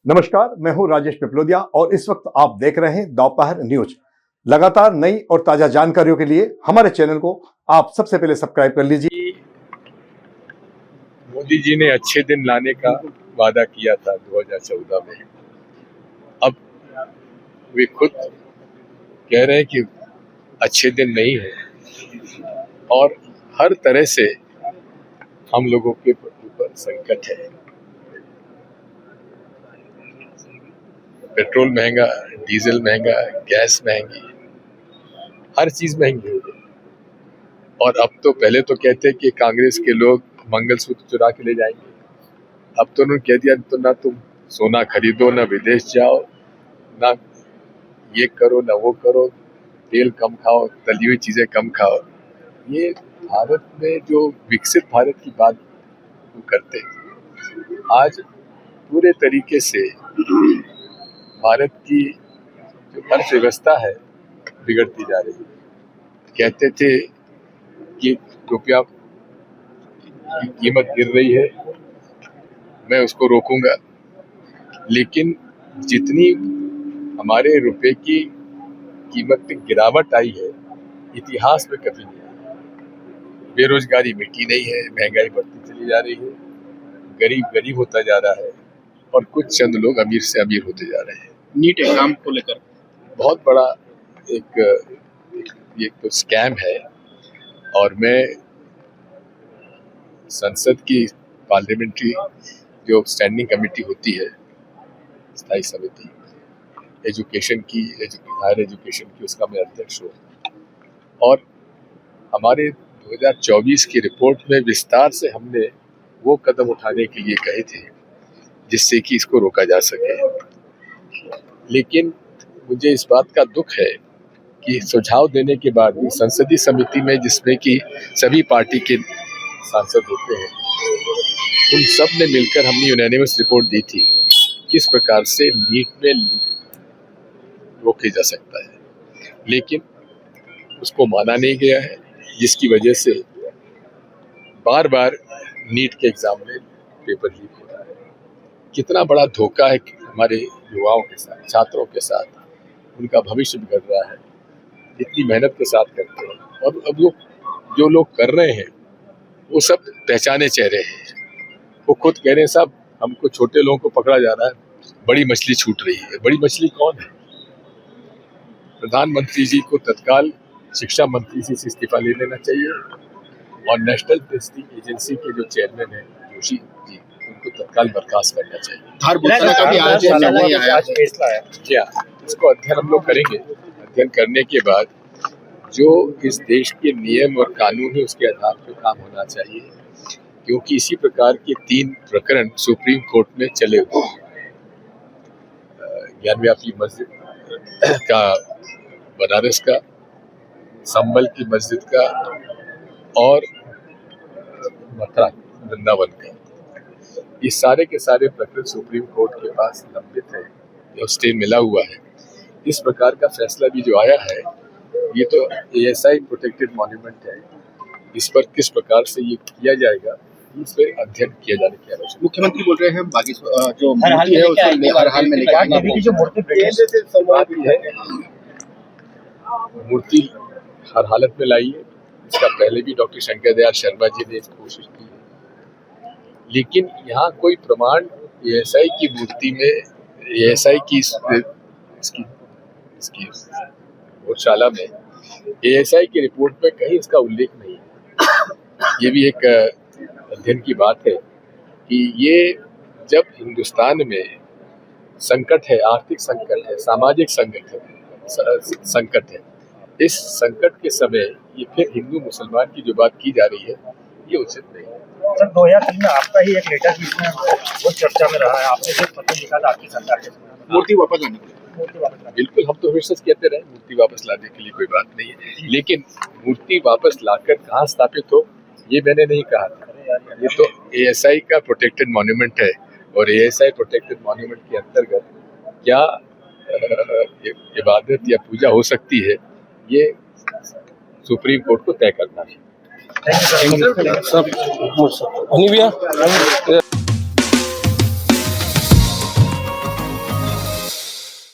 नमस्कार, मैं हूं राजेश पिपलोदिया और इस वक्त आप देख रहे हैं दोपहर न्यूज। लगातार नई और ताजा जानकारियों के लिए हमारे चैनल को आप सबसे पहले सब्सक्राइब कर लीजिए। मोदी जी ने अच्छे दिन लाने का वादा किया था 2014 में। अब वे खुद कह रहे हैं कि अच्छे दिन नहीं है और हर तरह से हम लोगों के ऊपर संकट है। पेट्रोल महंगा, डीजल महंगा, गैस महंगी, हर चीज महंगी हो गई। और अब तो पहले तो कहते कि कांग्रेस के लोग मंगलसूत्र चुरा के ले जाएंगे, अब तो उन्होंने कह दिया तो ना तुम सोना खरीदो, ना विदेश जाओ, ना ये करो ना वो करो, तेल कम खाओ, तली हुई चीजें कम खाओ। ये भारत में जो विकसित भारत की बात वो करते, आज पूरे तरीके से भारत की जो अर्थव्यवस्था है बिगड़ती जा रही है। कहते थे कि रुपया की कीमत गिर रही है, मैं उसको रोकूंगा, लेकिन जितनी हमारे रुपए की कीमत में गिरावट आई है इतिहास में कभी नहीं आई। बेरोजगारी मिटी नहीं है, महंगाई बढ़ती चली जा रही है, गरीब गरीब होता जा रहा है और कुछ चंद लोग अमीर से अमीर होते जा रहे हैं। नीट एग्जाम को लेकर बहुत बड़ा एक तो स्कैम है और मैं संसद की पार्लियामेंट्री जो स्टैंडिंग कमेटी होती है, स्थायी समिति एजुकेशन की, हायर एजुकेशन की, उसका मैं अध्यक्ष हूँ और हमारे 2024 की रिपोर्ट में विस्तार से हमने वो कदम उठाने के लिए कहे थे जिससे कि इसको रोका जा सके। लेकिन मुझे इस बात का दुख है कि सुझाव देने के बाद भी संसदीय समिति में, जिसमें कि सभी पार्टी के सांसद होते हैं, उन सब ने मिलकर हमने यूनानिमस रिपोर्ट दी थी किस प्रकार से नीट में रोके जा सकता है, लेकिन उसको माना नहीं गया है, जिसकी वजह से बार बार नीट के एग्जाम में पेपर लीक हो रहा है। कितना बड़ा धोखा है हमारे युवाओं के साथ, छात्रों के साथ, उनका भविष्य बिगड़ रहा है, इतनी मेहनत के साथ करते हैं और अब जो लोग कर रहे हैं वो सब पहचाने चेहरे हैं। वो खुद कह रहे हैं साहब हमको छोटे लोगों को पकड़ा जा रहा है, बड़ी मछली छूट रही है। बड़ी मछली कौन है? प्रधानमंत्री जी को तत्काल शिक्षा मंत्री से इस्तीफा ले लेना चाहिए और नेशनल टेस्टिंग एजेंसी के जो चेयरमैन है जोशी जी, उनको तत्काल बर्खास्त करना चाहिए। क्या इसको अध्ययन हम लोग करेंगे? अध्ययन करने के बाद जो इस देश के नियम और कानून है उसके आधार पर काम होना चाहिए, क्योंकि इसी प्रकार के 3 प्रकरण सुप्रीम कोर्ट में चले हुए हैं। ज्ञानव्यापी मस्जिद का, बनारस का, संबल की मस्जिद का और मथुरा वृंदावन का, ये सारे के सारे प्रकरण सुप्रीम कोर्ट के पास लंबित है, जो स्टे मिला हुआ है। इस प्रकार का फैसला भी जो आया है, ये तो एएसआई प्रोटेक्टेड मॉन्यूमेंट है, इस पर किस प्रकार से ये किया जाएगा इस पर अध्ययन किया जाने की आवश्यकता। मुख्यमंत्री बोल रहे हैं बाकी जो मूर्ति है उसमें हर हाल में लेके आएंगे। जो मूर्ति हर हालत में लाइए, इसका पहले भी डॉक्टर शंकर दयाल शर्मा जी ने कोशिश की, लेकिन यहाँ कोई प्रमाण एएसआई की मूर्ति में, एएसआई की इसकी भोजशाला में एएसआई की रिपोर्ट में कहीं इसका उल्लेख नहीं है। ये भी एक अध्ययन की बात है कि ये जब हिंदुस्तान में संकट है, आर्थिक संकट है, सामाजिक संकट है, इस संकट के समय ये फिर हिंदू मुसलमान की जो बात की जा रही है ये उचित नहीं है। सर 2003 में आपका ही एक लेटर जिसमें बहुत चर्चा में रहा है, आपने जो पत्र लिखा था आपकी सरकार के समय मूर्ति वापस लाने के लिए। बिल्कुल, हम तो हमेशा कहते रहे मूर्ति वापस लाने के लिए कोई बात नहीं है, लेकिन मूर्ति वापस लाकर कहाँ स्थापित हो ये मैंने नहीं कहा था। ये तो एएसआई का प्रोटेक्टेड मॉन्यूमेंट है और एएसआई प्रोटेक्टेड मॉन्यूमेंट के अंतर्गत क्या इबादत या पूजा हो सकती है, ये सुप्रीम कोर्ट को तय करना है।